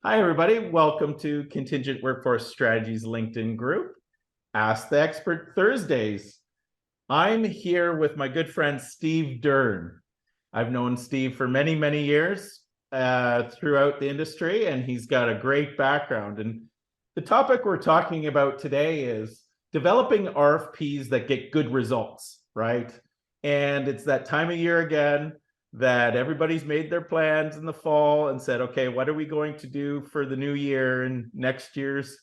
Hi, everybody. Welcome to Contingent Workforce Strategies LinkedIn group, Ask the Expert Thursdays. I'm here with my good friend, Steve Dern. I've known Steve for many, many years throughout the industry, and he's got a great background. And the topic we're talking about today is developing RFPs that get good results, right? And it's that time of year again that everybody's made their plans in the fall and said, okay, what are we going to do for the new year and next year's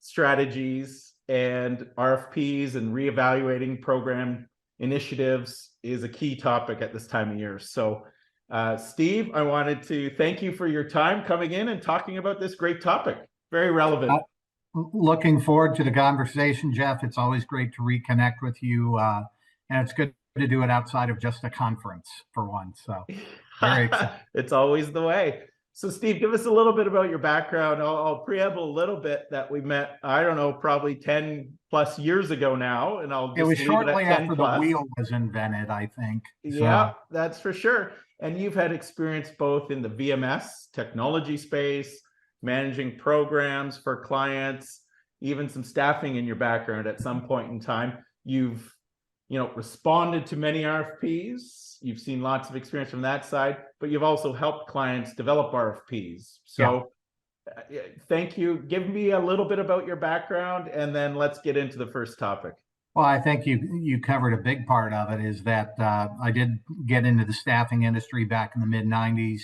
strategies? And RFPs and reevaluating program initiatives is a key topic at this time of year. So, Steve, I wanted to thank you for your time coming in and talking about this great topic. Very relevant. Looking forward to the conversation, Jeff. It's always great to reconnect with you. And it's good to do it outside of just a conference for once. So very excited. It's always the way. So Steve, give us a little bit about your background. I'll preamble a little bit that we met, I don't know, probably 10 plus years ago now. And I'll just It was shortly after the plus. wheel was invented, I think. Yeah, that's for sure. And you've had experience both in the VMS technology space, managing programs for clients, even some staffing in your background at some point in time. You've responded to many RFPs. You've seen lots of experience from that side, but you've also helped clients develop RFPs. So thank you. Give me a little bit about your background, and then let's get into the first topic. Well, I think you covered a big part of it, is that I did get into the staffing industry back in the mid-90s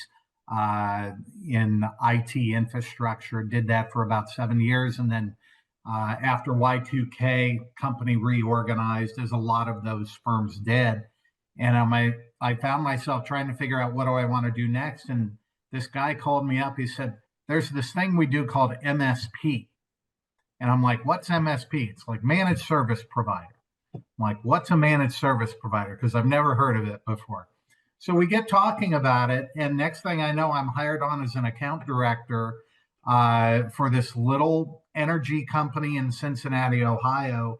in IT infrastructure, did that for about 7 years. And then after Y2K, company reorganized, as a lot of those firms did. And I found myself trying to figure out, what do I want to do next? And this guy called me up. He said, there's this thing we do called MSP. And I'm like, what's MSP? It's like managed service provider. I'm like, what's a managed service provider? Because I've never heard of it before. So we get talking about it. And next thing I know, I'm hired on as an account director for this little energy company in Cincinnati, Ohio,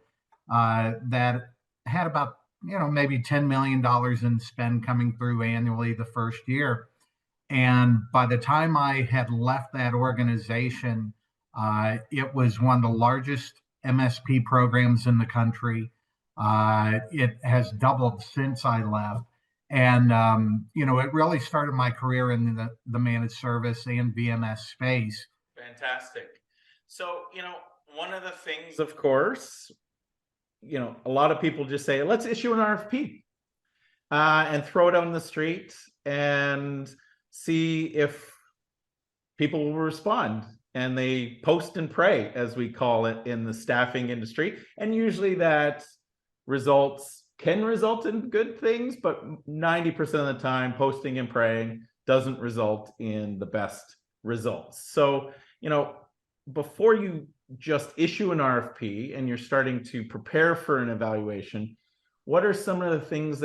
that had about, maybe $10 million in spend coming through annually the first year. And by the time I had left that organization, it was one of the largest MSP programs in the country. It has doubled since I left. And, it really started my career in the managed service and VMS space. Fantastic. So, one of the things, of course, a lot of people just say, let's issue an RFP and throw it on the street and see if people will respond. And they post and pray, as we call it in the staffing industry. And usually that can result in good things, but 90% of the time, posting and praying doesn't result in the best results. So, before you just issue an RFP and you're starting to prepare for an evaluation, what are some of the things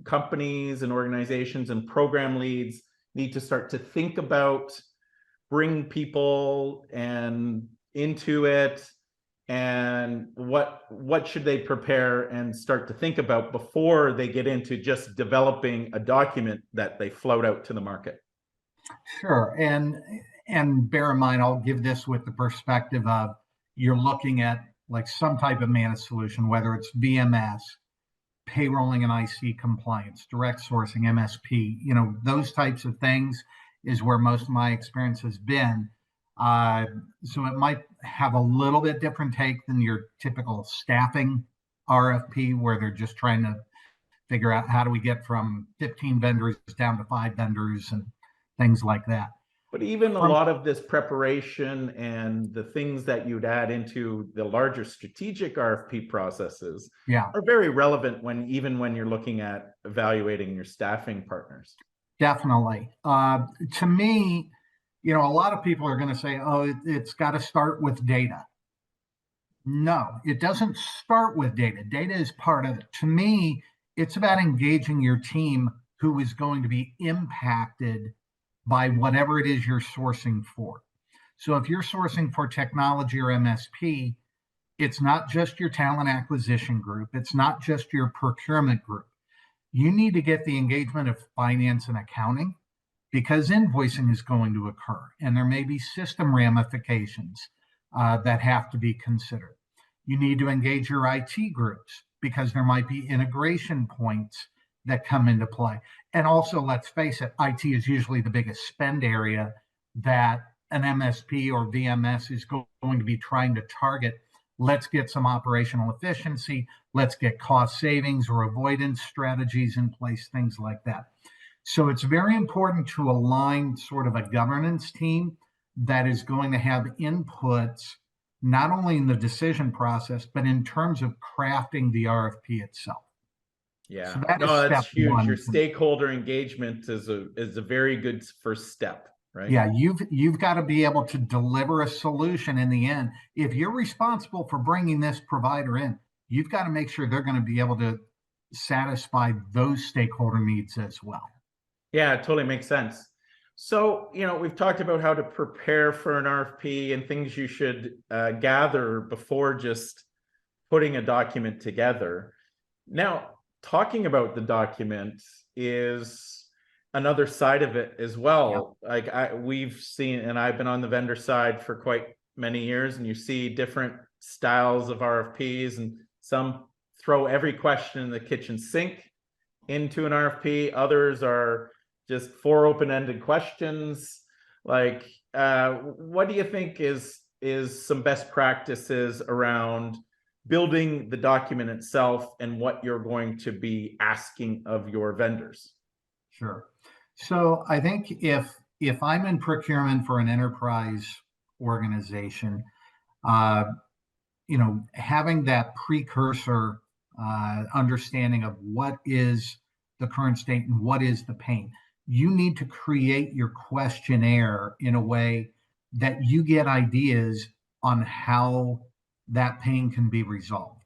companies and organizations and program leads need to start to think about, bring people into it, and what should they prepare and start to think about before they get into just developing a document that they float out to the market? Sure. And bear in mind, I'll give this with the perspective of, you're looking at like some type of managed solution, whether it's VMS, payrolling and IC compliance, direct sourcing, MSP, those types of things is where most of my experience has been. So it might have a little bit different take than your typical staffing RFP, where they're just trying to figure out, how do we get from 15 vendors down to 5 vendors and things like that. But even a lot of this preparation and the things that you'd add into the larger strategic RFP processes are very relevant even when you're looking at evaluating your staffing partners. Definitely. To me, a lot of people are going to say, oh, it's got to start with data. No, it doesn't start with data. Data is part of it. To me, it's about engaging your team who is going to be impacted by whatever it is you're sourcing for. So if you're sourcing for technology or MSP, it's not just your talent acquisition group. It's not just your procurement group. You need to get the engagement of finance and accounting. because invoicing is going to occur and there may be system ramifications that have to be considered. You need to engage your IT groups because there might be integration points that come into play. And also, let's face it, IT is usually the biggest spend area that an MSP or VMS is going to be trying to target. Let's get some operational efficiency. Let's get cost savings or avoidance strategies in place, things like that. So it's very important to align sort of a governance team that is going to have inputs, not only in the decision process, but in terms of crafting the RFP itself. Yeah, so that is no, that's step huge. one. Your stakeholder engagement is a very good first step, right? Yeah, you've got to be able to deliver a solution in the end. If you're responsible for bringing this provider in, you've got to make sure they're going to be able to satisfy those stakeholder needs as well. Yeah, it totally makes sense. So, we've talked about how to prepare for an RFP and things you should gather before just putting a document together. Now, talking about the document is another side of it as well. Yeah. Like we've seen, and I've been on the vendor side for quite many years, and you see different styles of RFPs, and some throw every question in the kitchen sink into an RFP. Others are just 4 open-ended questions. Like, what do you think is some best practices around building the document itself and what you're going to be asking of your vendors? Sure. So I think if I'm in procurement for an enterprise organization, having that precursor understanding of what is the current state and what is the pain, you need to create your questionnaire in a way that you get ideas on how that pain can be resolved.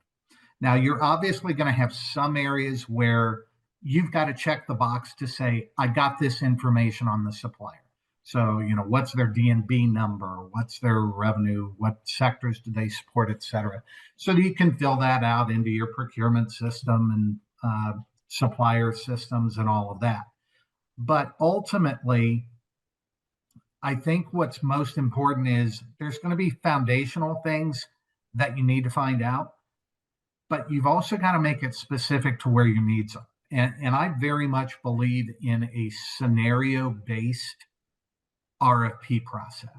Now, you're obviously going to have some areas where you've got to check the box to say, I got this information on the supplier. So, what's their D&B number? What's their revenue? What sectors do they support, et cetera? So you can fill that out into your procurement system and supplier systems and all of that. But ultimately, I think what's most important is there's going to be foundational things that you need to find out, but you've also got to make it specific to where your needs are. And I very much believe in a scenario-based RFP process.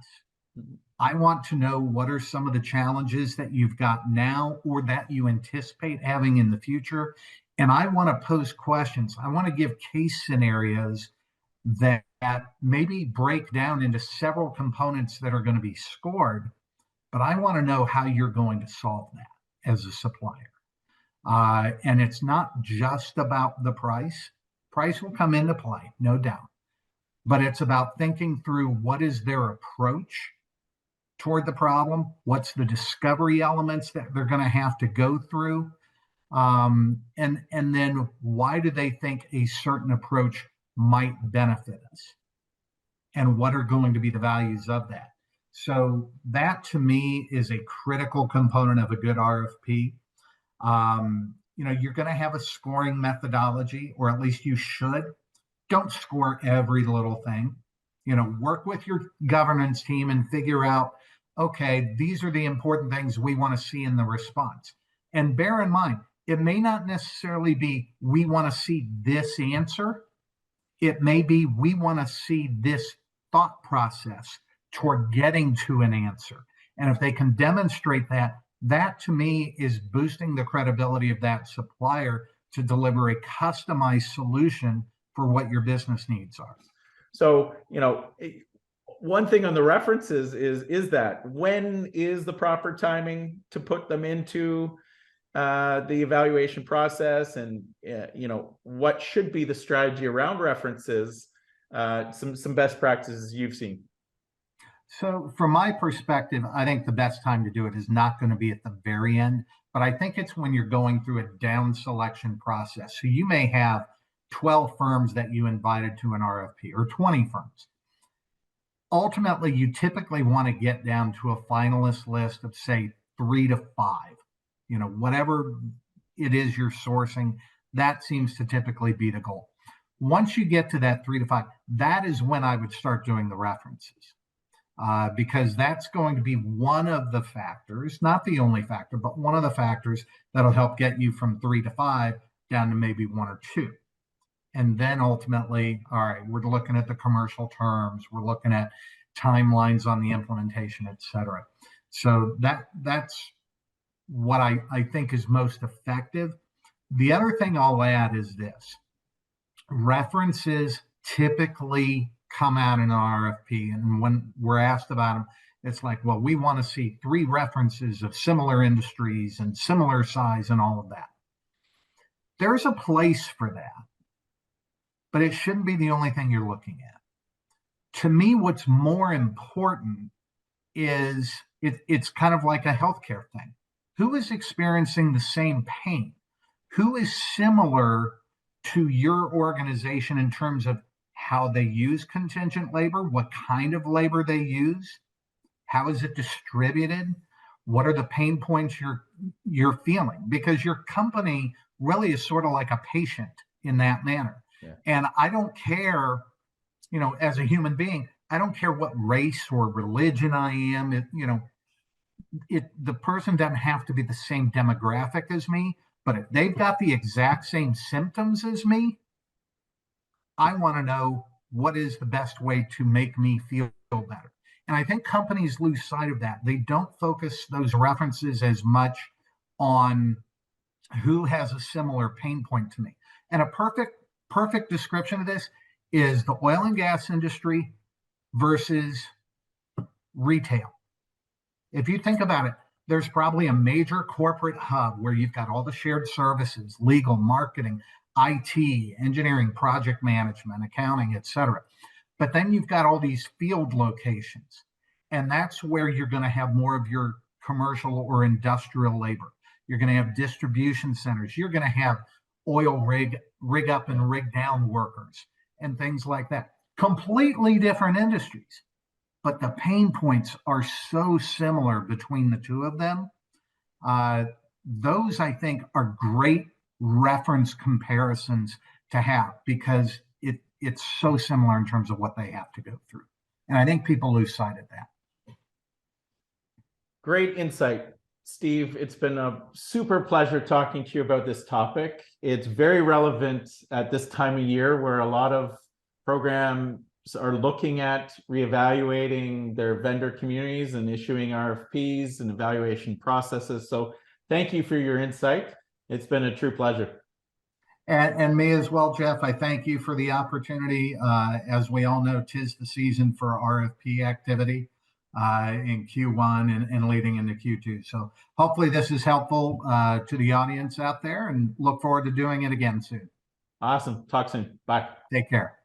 I want to know what are some of the challenges that you've got now or that you anticipate having in the future. And I want to pose questions. I want to give case scenarios that maybe break down into several components that are going to be scored, but I want to know how you're going to solve that as a supplier. And it's not just about the price. Price will come into play, no doubt. But it's about thinking through what is their approach toward the problem, what's the discovery elements that they're going to have to go through, and then why do they think a certain approach might benefit us, and what are going to be the values of that. So that to me is a critical component of a good RFP. You're going to have a scoring methodology, or at least you should. Don't score every little thing. Work with your governance team and figure out, okay, these are the important things we want to see in the response. And bear in mind, it may not necessarily be we want to see this answer. It may be we want to see this thought process toward getting to an answer. And if they can demonstrate that, that to me is boosting the credibility of that supplier to deliver a customized solution for what your business needs are. So, one thing on the references is that when is the proper timing to put them into the evaluation process, and what should be the strategy around references, some best practices you've seen? So from my perspective, I think the best time to do it is not going to be at the very end, but I think it's when you're going through a down selection process. So you may have 12 firms that you invited to an RFP, or 20 firms. Ultimately, you typically want to get down to a finalist list of, say, 3 to 5. Whatever it is you're sourcing, that seems to typically be the goal. Once you get to that 3 to 5, that is when I would start doing the references. Because that's going to be one of the factors, not the only factor, but one of the factors that'll help get you from 3 to 5 down to maybe 1 or 2. And then ultimately, all right, we're looking at the commercial terms, we're looking at timelines on the implementation, et cetera. So that's what I think is most effective. The other thing I'll add is this: references typically come out in an RFP, and when we're asked about them, it's like, well, we want to see 3 references of similar industries and similar size and all of that. There's a place for that, but it shouldn't be the only thing you're looking at. To me, what's more important is it's kind of like a healthcare thing. Who is experiencing the same pain? Who is similar to your organization in terms of how they use contingent labor, what kind of labor they use, how is it distributed, what are the pain points you're feeling? Because your company really is sort of like a patient in that manner. Yeah. And I don't care, as a human being, I don't care what race or religion I am. The person doesn't have to be the same demographic as me, but if they've got the exact same symptoms as me, I want to know what is the best way to make me feel better. And I think companies lose sight of that. They don't focus those references as much on who has a similar pain point to me. And a perfect description of this is the oil and gas industry versus retail. If you think about it, there's probably a major corporate hub where you've got all the shared services, legal, marketing, IT, engineering, project management, accounting, et cetera. But then you've got all these field locations, and that's where you're going to have more of your commercial or industrial labor. You're going to have distribution centers. You're going to have oil rig up and rig down workers and things like that. Completely different industries, but the pain points are so similar between the two of them. Those, I think, are great reference comparisons to have because it's so similar in terms of what they have to go through. And I think people lose sight of that. Great insight, Steve. It's been a super pleasure talking to you about this topic. It's very relevant at this time of year where a lot of programs are looking at reevaluating their vendor communities and issuing RFPs and evaluation processes. So thank you for your insight. It's been a true pleasure. And me as well, Jeff. I thank you for the opportunity. As we all know, 'tis the season for RFP activity in Q1 and leading into Q2. So hopefully this is helpful to the audience out there, and look forward to doing it again soon. Awesome. Talk soon. Bye. Take care.